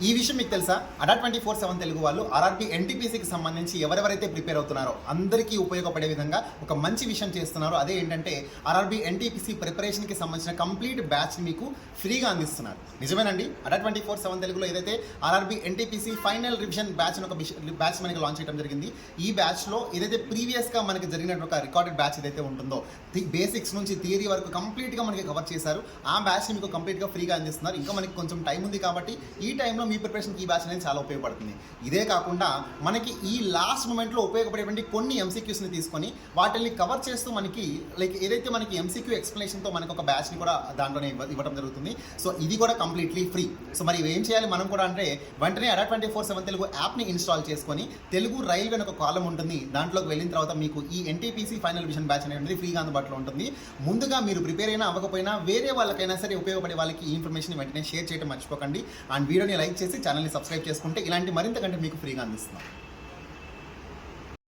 ఈ విషయం మీకు తెలుసా? అడా 24/7 తెలుగు వాళ్ళు ఆర్ఆర్బీ ఎన్టీపీసీకి సంబంధించి ఎవరెవరైతే ప్రిపేర్ అవుతున్నారో అందరికీ ఉపయోగపడే విధంగా ఒక మంచి విషయం చేస్తున్నారు. అదే ఏంటంటే ఆర్ఆర్బీ ఎన్టీపీసీ ప్రిపరేషన్కి సంబంధించిన కంప్లీట్ బ్యాచ్ మీకు ఫ్రీగా అందిస్తున్నారు. నిజమేనండి. అడా 24/7 తెలుగులో ఏదైతే RRB NTPC final revision batch అని ఒక బ్యాచ్ మనకి లాంచ్ చేయడం జరిగింది. ఈ బ్యాచ్లో ఏదైతే ప్రీవియస్గా మనకి జరిగిన ఒక రికార్డెడ్ బ్యాచ్ ఏదైతే ఉంటుందో బేసిక్స్ నుంచి థియరీ వరకు కంప్లీట్గా మనకి కవర్ చేశారు. ఆ బ్యాచ్ని మీకు కంప్లీట్గా ఫ్రీగా అందిస్తున్నారు. ఇంకా మనకి కొంచెం టైం ఉంది కాబట్టి ఈ టైంలో మీ ప్రిపరేషన్కి ఈ బ్యాచ్ అనేది చాలా ఉపయోగపడుతుంది. ఇదే కాకుండా మనకి ఈ లాస్ట్ మూమెంట్లో ఉపయోగపడేటువంటి కొన్ని ఎంసీక్యూస్ని తీసుకొని వాటిని కవర్ చేస్తూ మనకి ఏదైతే మనకి ఎంసీక్యూ ఎక్స్ప్లెనేషన్తో మనకి ఒక బ్యాచ్ని కూడా దాంట్లోనే ఇవ్వడం జరుగుతుంది. సో ఇది కూడా కంప్లీట్లీ ఫ్రీ. సో మరి ఏం చేయాలి మనం కూడా అంటే వెంటనే అడా 24/7 తెలుగు యాప్ని ఇన్స్టాల్ చేసుకొని తెలుగు రైల్వే ఒక కాలం ఉంటుంది. దాంట్లోకి వెళ్ళిన తర్వాత మీకు ఈ ఎన్టీపీసీ ఫైనల్ విజన్ బ్యాచ్ అనేది ఫ్రీగా అందుబాటులో ఉంటుంది. ముందుగా మీరు ప్రిపేర్ అయినా అవ్వకపోయినా వేరే వాళ్ళకైనా సరే ఉపయోగపడే వాళ్ళకి ఈ ఇన్ఫర్మేషన్ వెంటనే షేర్ చేయడం మర్చిపోకండి. అండ్ వీడియోని లైక్ చేసి ఛానల్ని సబ్స్క్రైబ్ చేసుకుంటే ఇలాంటి మరింత కంటే మీకు ఫ్రీగా అందిస్తున్నాం.